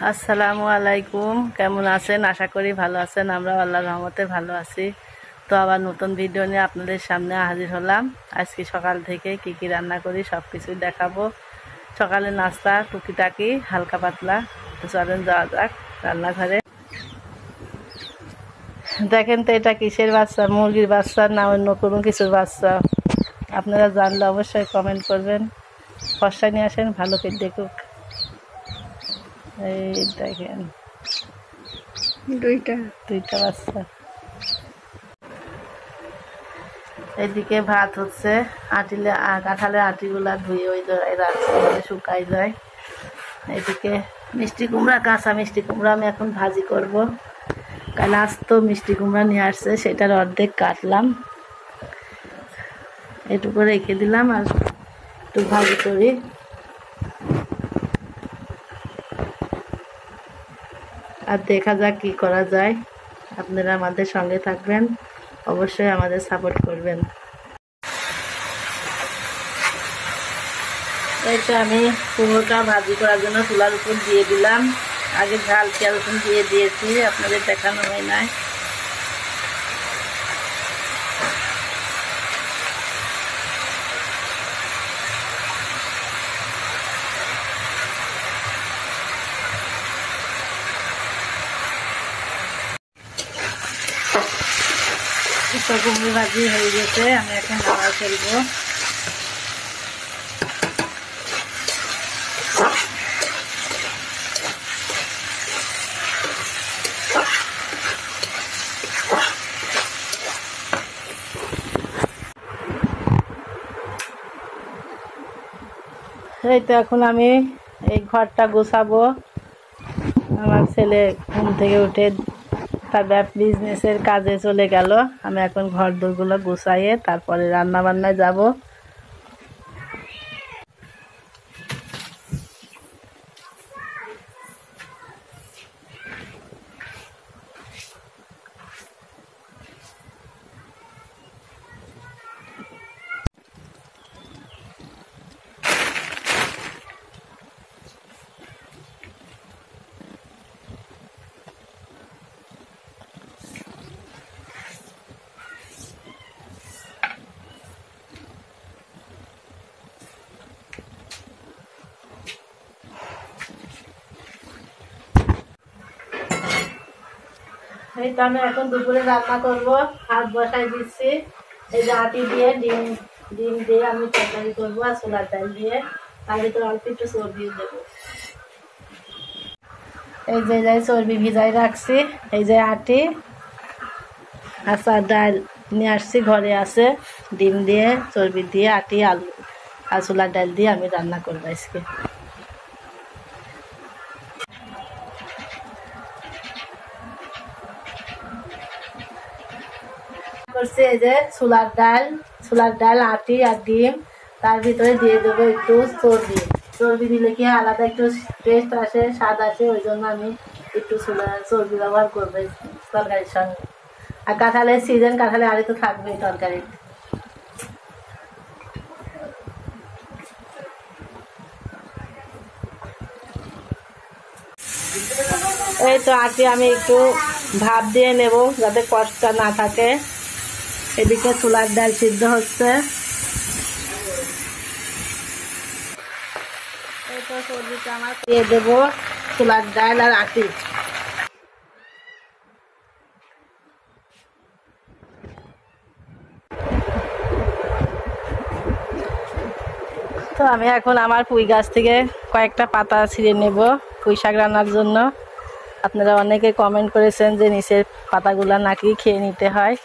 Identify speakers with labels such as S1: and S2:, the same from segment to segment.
S1: আসসালামু আলাইকুম, কেমন আছেন? আশা করি ভালো আছেন। আমরা আল্লাহর রহমতে ভালো আছি। তো আবার নতুন ভিডিও নিয়ে আপনাদের সামনে হাজির হলাম। আজকে সকাল থেকে কি কি রান্না করি সব কিছুই দেখাবো। সকালে নাস্তা টুকিটাকি হালকা পাতলা। তো চলেন যাওয়া যাক রান্নাঘরে। দেখেন তো এটা কিসের বাচ্চা, মুরগির বাচ্চা না অন্য কোনো কিছুর বাচ্চা? আপনারা জানলে অবশ্যই কমেন্ট করবেন। ফর্সা নিয়ে আসেন, ভালো করে দেখুক। এই দেখেন দুইটা বাচ্চা। এদিকে ভাত হচ্ছে, কাঁঠালের আটিগুলা ধুয়ে ওই রাখছে শুকাই যায়। এদিকে মিষ্টি কুমড়া, কাঁচা মিষ্টি কুমড়া আমি এখন ভাজি করব। কাল আজ তো মিষ্টি কুমড়া নিয়ে আসছে, সেটার অর্ধেক কাটলাম, এটুকু রেখে দিলাম আর একটু ভাজি করি। আর দেখা যাক কি করা যায়। আপনারা আমাদের সঙ্গে থাকবেন, অবশ্যই আমাদের সাপোর্ট করবেন। এইটা আমি কুমড়োটা ভাজি করার জন্য চুলার উপর দিয়ে দিলাম। আগে ঝাল পেঁয়াজ রসুন দিয়ে দিয়েছি, আপনাদের দেখানো হয় নাই। কুমড়ো ভাজি হয়ে গেছে, আমি এখন নাড়া ফেলবো। এই তো এখন আমি এই ঘরটা গোছাবো। আমার ছেলে ঘুম থেকে উঠে তার বিজনেসের কাজে চলে গেল। আমি এখন ঘর দোরগুলো গুছাইয়ে তারপরে রান্না বান্নায় যাব। এই তো আমি এখন দুপুরে রান্না করব। ভাত বসাই দিচ্ছি। এই যে আটি দিয়ে ডিম দিয়ে আমি তরকারি করবো আর ছোলার ডাল দিয়ে, তার ভিতরে অল্প একটু চর্বি দেবো। এই যে চর্বি ভিজাই রাখছি, এই যে আটি আচ্ছা ডাল নিয়ে আসছি, ঘরে আছে। ডিম দিয়ে চর্বি দিয়ে আটি আলু আর ছোলার ডাল দিয়ে আমি রান্না করবো আজকে। করছি এই যে ছোলার ডাল আটি আর ডিম, তার ভিতরে দিয়ে দেবো একটু চর্বি দিলে কি আলাদা একটু টেস্ট আসে, স্বাদ আসে। ওই জন্য আমি একটু চর্বি ব্যবহার করবো তরকারির সঙ্গে। আর কাঁঠালের সিজন, কাঁঠালে আড়ি তো থাকবেই তরকারি। এই তো আটি আমি একটু ভাপ দিয়ে নেব যাতে কষ্টটা না থাকে। এদিকে ছোলার ডাল সিদ্ধ হচ্ছে। এই তো সবজিটা আমার দিয়ে দেবো ছোলার ডাল আর আটি। তো আমি এখন আমার পুঁই গাছ থেকে কয়েকটা পাতা ছিঁড়ে নেব পুঁই শাক রান্নার জন্য। আপনারা অনেকে কমেন্ট করেছেন যে নিচের পাতাগুলা নাকি খেয়ে নিতে হয়।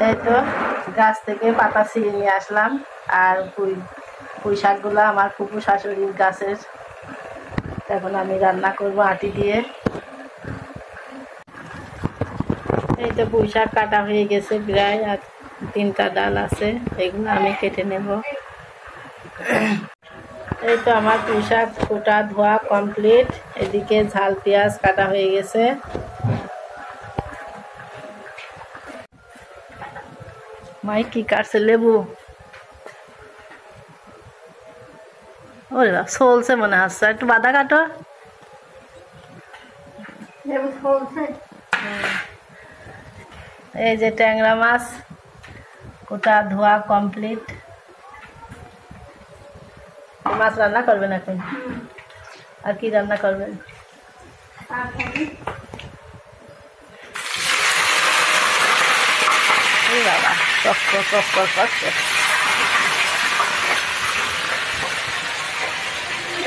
S1: এই তো গাছ থেকে পাতা ছিঁড়ে নিয়ে আসলাম। আর পুঁই শাকগুলো আমার ফুপু শাশুড়ির গাছের। এখন আমি রান্না করব আটি দিয়ে। এই তো পুঁই শাক কাটা হয়ে গেছে প্রায়, আর 3টা ডাল আছে, এগুলো আমি কেটে নেব। এই তো আমার পুঁই শাক কোটা ধোয়া কমপ্লিট। এদিকে ঝাল পেঁয়াজ কাটা হয়ে গেছে। মাই কি কাটছে? লেবু। ওরে বাবা, চলছে মনে হচ্ছে। একটু বাদা কাটো। এই যে ট্যাংরা মাছ কোটা ধোয়া কমপ্লিট। মাছ রান্না করবেন এখন? আর কি রান্না করবেন? বাবা,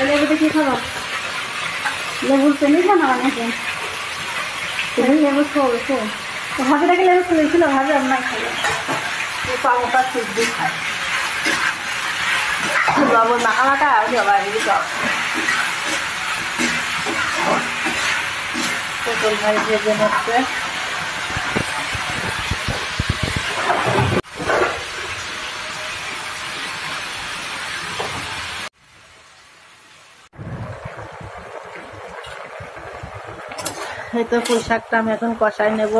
S2: লেবুতে কি খাবো? লেবুর পেনি খানো অনেকে। লেবু খেয়েছে ভাবিটাকে লেবু খেয়েছিল, ভাবি আপনার খাবে
S1: পামোটা সবজি খায়। লবণ মাখা মাখা পটল ভাই ভেজে নিচ্ছে। এই তো পুঁই শাকটা আমি এখন কষাই নেব,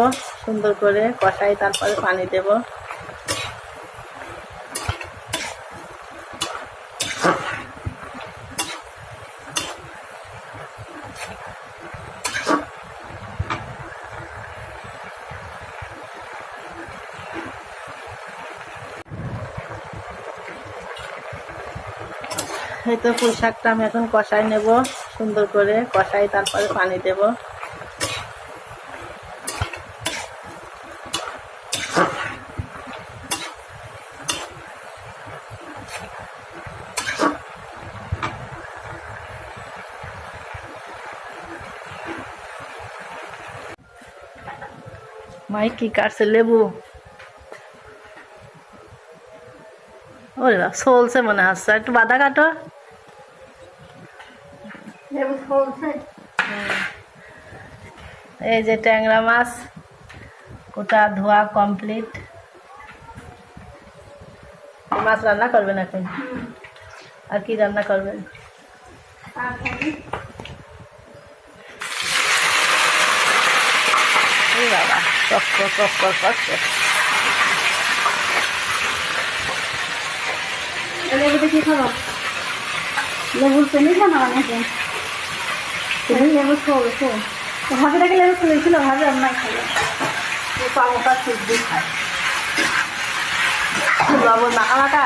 S1: সুন্দর করে কষাই তারপরে পানি দেব। এই তো পুঁই শাকটা আমি এখন কষাই নেব, সুন্দর করে কষাই তারপরে পানি দেব। মাই কি কাটছে? লেবু। ওরে বাবা, চলছে মনে হচ্ছে। একটু বাদা কাটো। এই যে ট্যাংরা মাছ কোটা ধোয়া কমপ্লিট। মাছ রান্না করবেন এখন? আর কি রান্না করবেন? বাবা,
S2: লেবুতে কি খাবো? লেবুর পেনি খানো অনেকে। লেবু খেয়েছে ভাবিটাকে লেবু খেয়েছিল, ভাবি আপনার খাবে
S1: পামোটা সবজি খায়। লবণ মাখা মাখা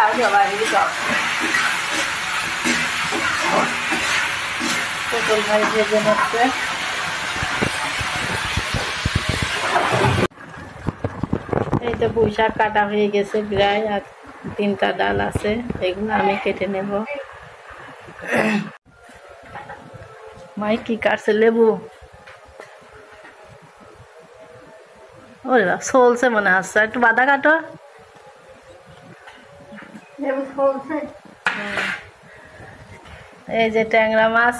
S1: পটল ভাই ভেজে নিচ্ছে। এই তো পুঁই শাক কাটা হয়ে গেছে প্রায়, আর 3টা ডাল আছে, এগুলো আমি কেটে নেব। মাই কি কাটছে? লেবু। ওরে বাবা, চলছে মনে হচ্ছে। একটু বাদা কাটো। এই যে ট্যাংরা মাছ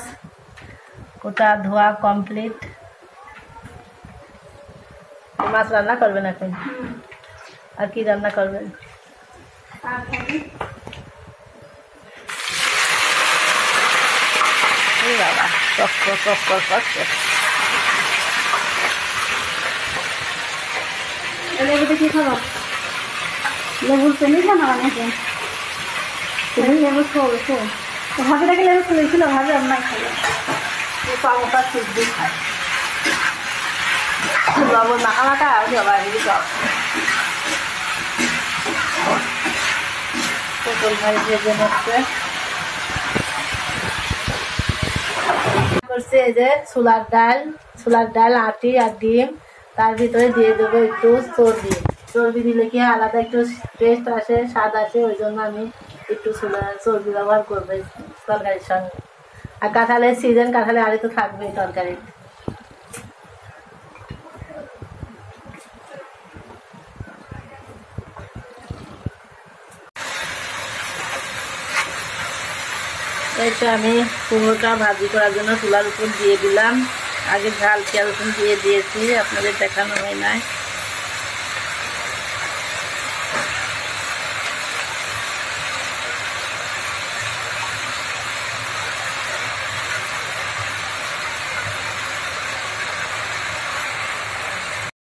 S1: কোটা ধোয়া কমপ্লিট। মাছ রান্না করবেন এখন? আর কি রান্না করবেন? বাবা,
S2: লেবুতে কি খাবো? লেবুর পেনি খানো অনেকে। লেবু খেয়েছে ভাবিটাকে লেবু খেয়েছিল, ভাবি আপনার খাবে
S1: পামোটা সবজি খায়। লবণ মাখা মাখা পটল ভাই ভেজে নিচ্ছে। করছে এই যে ছোলার ডাল আটি আর ডিম, তার ভিতরে দিয়ে দেবো একটু চর্বি দিলে কি আলাদা একটু টেস্ট আসে, স্বাদ আসে। ওই জন্য আমি একটু চর্বি ব্যবহার করবো তরকারির সঙ্গে। আর কাঁঠালের সিজন, কাঁঠালে আড়ি তো থাকবেই তরকারি। এই তো আমি কুমড়োটা ভাজি করার জন্য চুলার উপর দিয়ে দিলাম। আগে ঝাল পেঁয়াজ রসুন দিয়ে দিয়েছি, আপনাদের দেখানো হয় নাই।